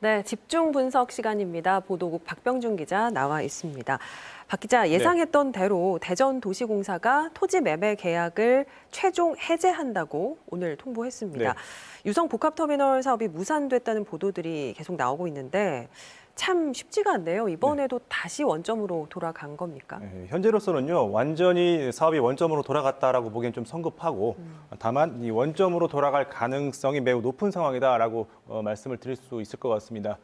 네, 집중 분석 시간입니다. 보도국 박병준 기자 나와 있습니다. 박 기자, 예상했던 대로 대전도시공사가 토지 매매 계약을 최종 해제한다고 오늘 통보했습니다. 네. 유성 복합터미널 사업이 무산됐다는 보도들이 계속 나오고 있는데 참 쉽지가 않네요. 이번에도 다시 원점으로 돌아간 겁니까? 네, 현재로서는요, 완전히 사업이 원점으로 돌아갔다라고 보기엔 좀 성급하고, 다만 이 원점으로 돌아갈 가능성이 매우 높은 상황이다라고 말씀을 드릴 수 있을 것 같습니다.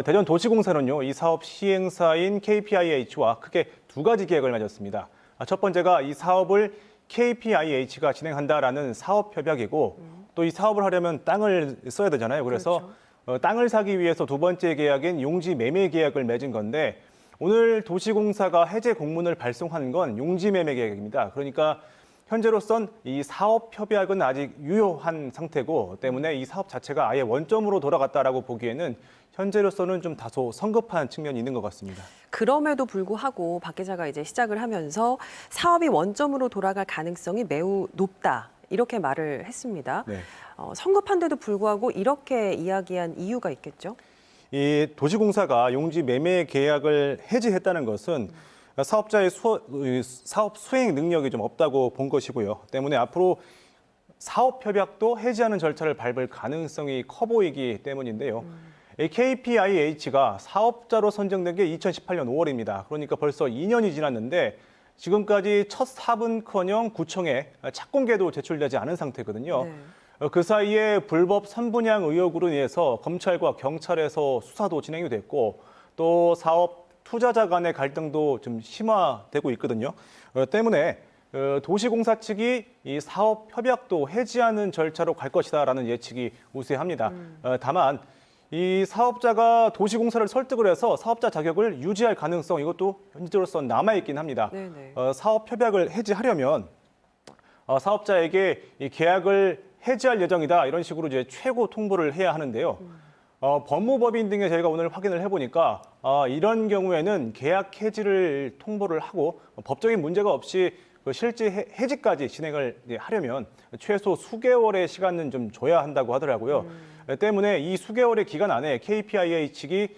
대전도시공사는요, 이 사업 시행사인 KPIH와 크게 두 가지 계약을 맺었습니다. 첫 번째가 이 사업을 KPIH가 진행한다라는 사업 협약이고, 또 이 사업을 하려면 땅을 써야 되잖아요. 그래서 그렇죠. 땅을 사기 위해서 두 번째 계약인 용지 매매 계약을 맺은 건데, 오늘 도시공사가 해제 공문을 발송한 건 용지 매매 계약입니다. 그러니까 현재로선 이 사업 협약은 아직 유효한 상태고 때문에 이 사업 자체가 아예 원점으로 돌아갔다라고 보기에는 현재로서는 좀 다소 성급한 측면이 있는 것 같습니다. 그럼에도 불구하고 박 기자가 이제 시작을 하면서 사업이 원점으로 돌아갈 가능성이 매우 높다. 이렇게 말을 했습니다. 네. 성급한데도 불구하고 이렇게 이야기한 이유가 있겠죠? 이 도시공사가 용지 매매 계약을 해지했다는 것은 사업자의 사업 수행 능력이 좀 없다고 본 것이고요. 때문에 앞으로 사업 협약도 해지하는 절차를 밟을 가능성이 커 보이기 때문인데요. KPIH가 사업자로 선정된 게 2018년 5월입니다. 그러니까 벌써 2년이 지났는데 지금까지 첫 사업은커녕 구청에 착공계도 제출되지 않은 상태거든요. 네. 그 사이에 불법 선분양 의혹으로 인해서 검찰과 경찰에서 수사도 진행이 됐고 또 사업 투자자 간의 갈등도 좀 심화되고 있거든요. 때문에 도시공사 측이 이 사업 협약도 해지하는 절차로 갈 것이다라는 예측이 우세합니다. 다만 이 사업자가 도시공사를 설득을 해서 사업자 자격을 유지할 가능성 이것도 현재로서 남아있긴 합니다. 네네. 사업 협약을 해지하려면 사업자에게 이 계약을 해지할 예정이다 이런 식으로 이제 최고 통보를 해야 하는데요. 법무법인 등에 저희가 오늘 확인을 해보니까 이런 경우에는 계약 해지를 통보를 하고 법적인 문제가 없이 그 실제 해지까지 진행을 하려면 최소 수개월의 시간은 좀 줘야 한다고 하더라고요. 때문에 이 수개월의 기간 안에 KPIA 측이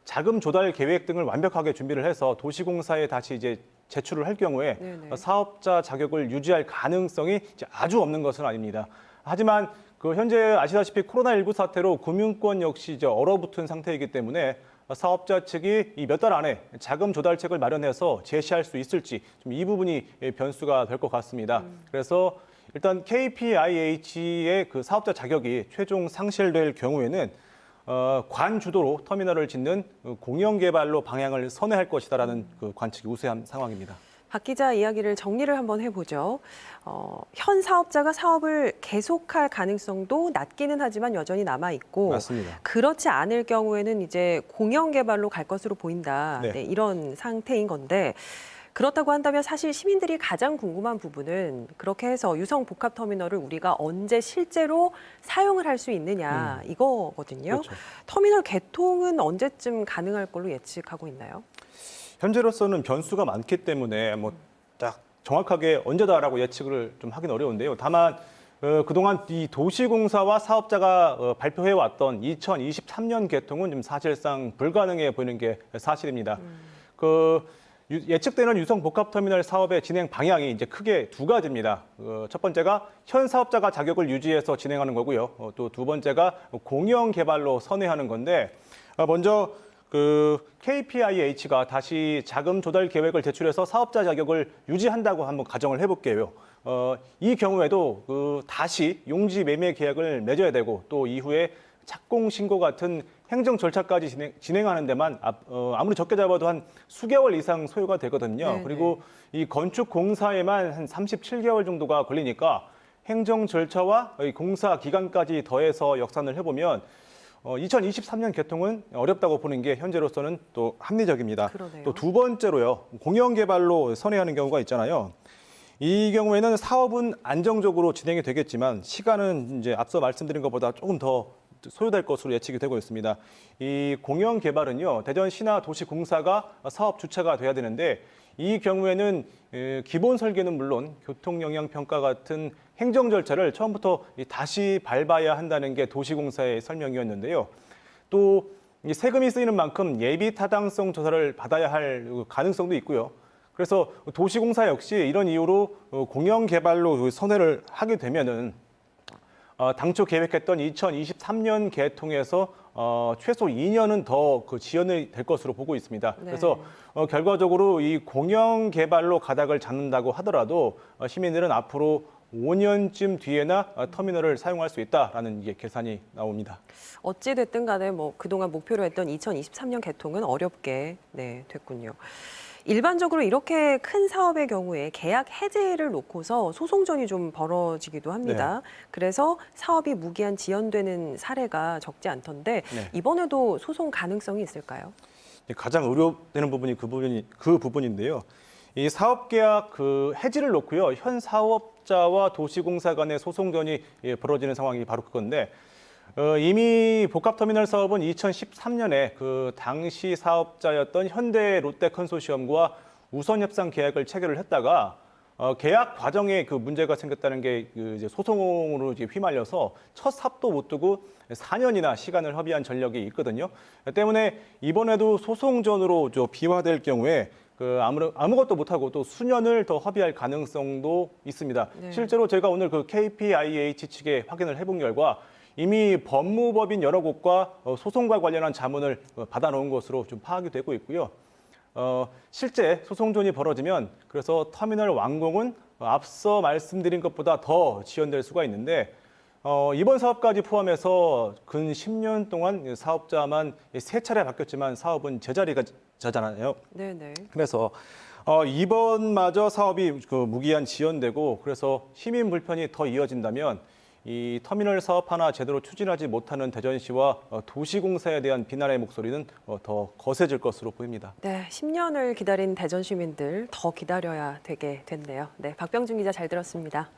자금 조달 계획 등을 완벽하게 준비를 해서 도시공사에 다시 이제 제출을 할 경우에 네네. 사업자 자격을 유지할 가능성이 아주 없는 것은 아닙니다. 하지만 그 현재 아시다시피 코로나19 사태로 금융권 역시 이제 얼어붙은 상태이기 때문에 사업자 측이 이 몇 달 안에 자금 조달책을 마련해서 제시할 수 있을지 좀 이 부분이 변수가 될 것 같습니다. 그래서 일단 KPIH의 그 사업자 자격이 최종 상실될 경우에는 관 주도로 터미널을 짓는 공영 개발로 방향을 선회할 것이다라는 그 관측이 우세한 상황입니다. 박 기자 이야기를 정리를 한번 해보죠. 현 사업자가 사업을 계속할 가능성도 낮기는 하지만 여전히 남아있고 맞습니다. 그렇지 않을 경우에는 이제 공영 개발로 갈 것으로 보인다. 네. 네, 이런 상태인 건데 그렇다고 한다면 사실 시민들이 가장 궁금한 부분은 그렇게 해서 유성 복합터미널을 우리가 언제 실제로 사용을 할 수 있느냐 이거거든요. 그렇죠. 터미널 개통은 언제쯤 가능할 걸로 예측하고 있나요? 현재로서는 변수가 많기 때문에 뭐 딱 정확하게 언제다라고 예측을 좀 하긴 어려운데요. 다만 그동안 이 도시공사와 사업자가 발표해왔던 2023년 개통은 좀 사실상 불가능해 보이는 게 사실입니다. 예측되는 유성 복합터미널 사업의 진행 방향이 이제 크게 두 가지입니다. 첫 번째가 현 사업자가 자격을 유지해서 진행하는 거고요. 또 두 번째가 공영 개발로 선회하는 건데 먼저 그 KPIH가 다시 자금 조달 계획을 제출해서 사업자 자격을 유지한다고 한번 가정을 해볼게요. 이 경우에도 다시 용지 매매 계약을 맺어야 되고 또 이후에 착공 신고 같은 행정 절차까지 진행하는 데만 아무리 적게 잡아도 한 수개월 이상 소요가 되거든요. 네네. 그리고 이 건축 공사에만 한 37개월 정도가 걸리니까 행정 절차와 이 공사 기간까지 더해서 역산을 해보면 2023년 개통은 어렵다고 보는 게 현재로서는 또 합리적입니다. 그러네요. 또 두 번째로요, 공영 개발로 선회하는 경우가 있잖아요. 이 경우에는 사업은 안정적으로 진행이 되겠지만 시간은 이제 앞서 말씀드린 것보다 조금 더 소요될 것으로 예측이 되고 있습니다. 이 공영 개발은요, 대전시나 도시공사가 사업 주체가 돼야 되는데 이 경우에는 기본 설계는 물론 교통 영향 평가 같은 행정 절차를 처음부터 다시 밟아야 한다는 게 도시공사의 설명이었는데요. 또 이 세금이 쓰이는 만큼 예비 타당성 조사를 받아야 할 가능성도 있고요. 그래서 도시공사 역시 이런 이유로 공영 개발로 선회를 하게 되면은 당초 계획했던 2023년 개통에서 최소 2년은 더 그 지연이 될 것으로 보고 있습니다. 네. 그래서 결과적으로 이 공영 개발로 가닥을 잡는다고 하더라도 시민들은 앞으로 5년쯤 뒤에나 터미널을 사용할 수 있다라는 이게 계산이 나옵니다. 어찌 됐든 간에 뭐 그동안 목표로 했던 2023년 개통은 어렵게 됐군요. 일반적으로 이렇게 큰 사업의 경우에 계약 해지를 놓고서 소송전이 좀 벌어지기도 합니다. 네. 그래서 사업이 무기한 지연되는 사례가 적지 않던데 네. 이번에도 소송 가능성이 있을까요? 가장 우려되는 부분이 그 부분인데요. 이 사업 계약 그 해지를 놓고요. 현 사업자와 도시공사 간의 소송전이 벌어지는 상황이 바로 그건데 이미 복합터미널 사업은 2013년에 그 당시 사업자였던 현대 롯데 컨소시엄과 우선 협상 계약을 체결을 했다가 계약 과정에 그 문제가 생겼다는 게 그 이제 소송으로 이제 휘말려서 첫 삽도 못 두고 4년이나 시간을 허비한 전력이 있거든요. 때문에 이번에도 소송전으로 비화될 경우에 그 아무것도 못하고 또 수년을 더 허비할 가능성도 있습니다. 네. 실제로 제가 오늘 그 KPIH 측에 확인을 해본 결과 이미 법무법인 여러 곳과 소송과 관련한 자문을 받아놓은 것으로 좀 파악이 되고 있고요. 실제 소송전이 벌어지면 그래서 터미널 완공은 앞서 말씀드린 것보다 더 지연될 수가 있는데 이번 사업까지 포함해서 근 10년 동안 사업자만 3차례 바뀌었지만 사업은 제자리가 자잖아요. 네네. 그래서 이번마저 사업이 그 무기한 지연되고 그래서 시민 불편이 더 이어진다면 이 터미널 사업 하나 제대로 추진하지 못하는 대전시와 도시공사에 대한 비난의 목소리는 더 거세질 것으로 보입니다. 네, 10년을 기다린 대전 시민들 더 기다려야 되게 됐네요. 네, 박병준 기자 잘 들었습니다.